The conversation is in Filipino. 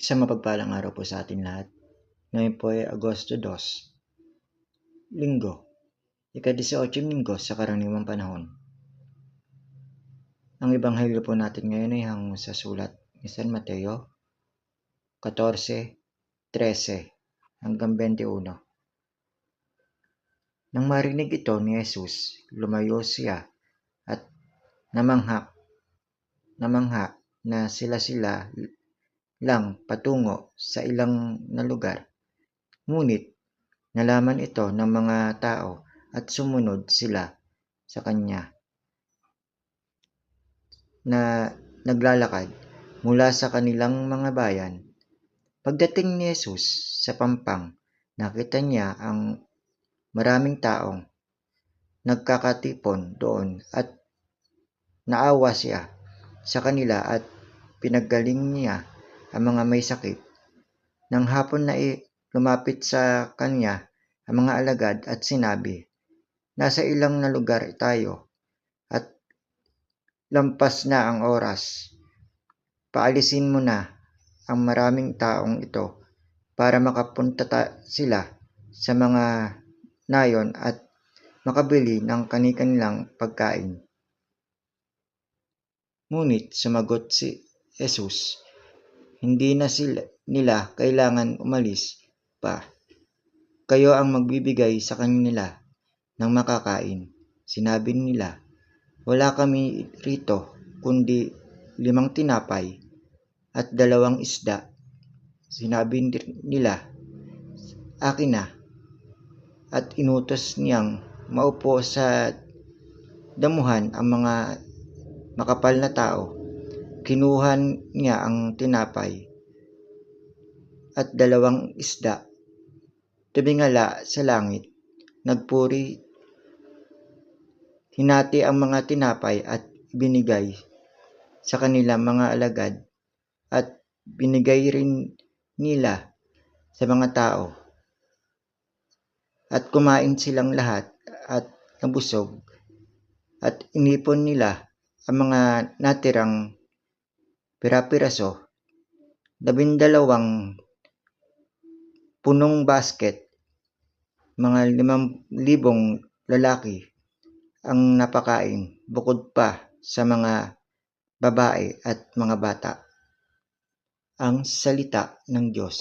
Isang mapagpalang araw po sa atin lahat. Ngayon po ay Agosto 2, Linggo, ika-18 Linggo sa karaniwang panahon. Ang ebanghelyo po natin ngayon ay hango sa sulat ni San Mateo 14:13 hanggang 21. Nang marinig ito ni Jesus, lumayo siya at namangha na sila lang patungo sa ilang na lugar. Ngunit nalaman ito ng mga tao at sumunod sila sa kanya na naglalakad mula sa kanilang mga bayan. Pagdating ni Jesus sa pampang, nakita niya ang maraming taong nagkakatipon doon at naawa siya sa kanila at pinaggaling niya ang mga may sakit. Nang hapon na lumapit sa kanya ang mga alagad at sinabi, "Nasa ilang na lugar tayo at lampas na ang oras. Paalisin mo na ang maraming taong ito para makapunta sila sa mga nayon at makabili ng kani-kanilang pagkain." Ngunit sumagot si Jesus, "Hindi na nila kailangan umalis pa. Kayo ang magbibigay sa kanila ng makakain." Sinabi nila, "Wala kami rito kundi 5 tinapay at 2 isda." Sinabi nila, "Akin na." At inutos niyang maupo sa damuhan ang mga makapal na tao. Kinuha niya ang tinapay at 2 isda, tumingala sa langit, nagpuri, hinati ang mga tinapay at binigay sa kanilang mga alagad at binigay rin nila sa mga tao. At kumain silang lahat at nabusog at inipon nila ang mga natirang pira-piraso, 12 punong basket, mga 5,000 lalaki ang napakain bukod pa sa mga babae at mga bata. Ang salita ng Diyos.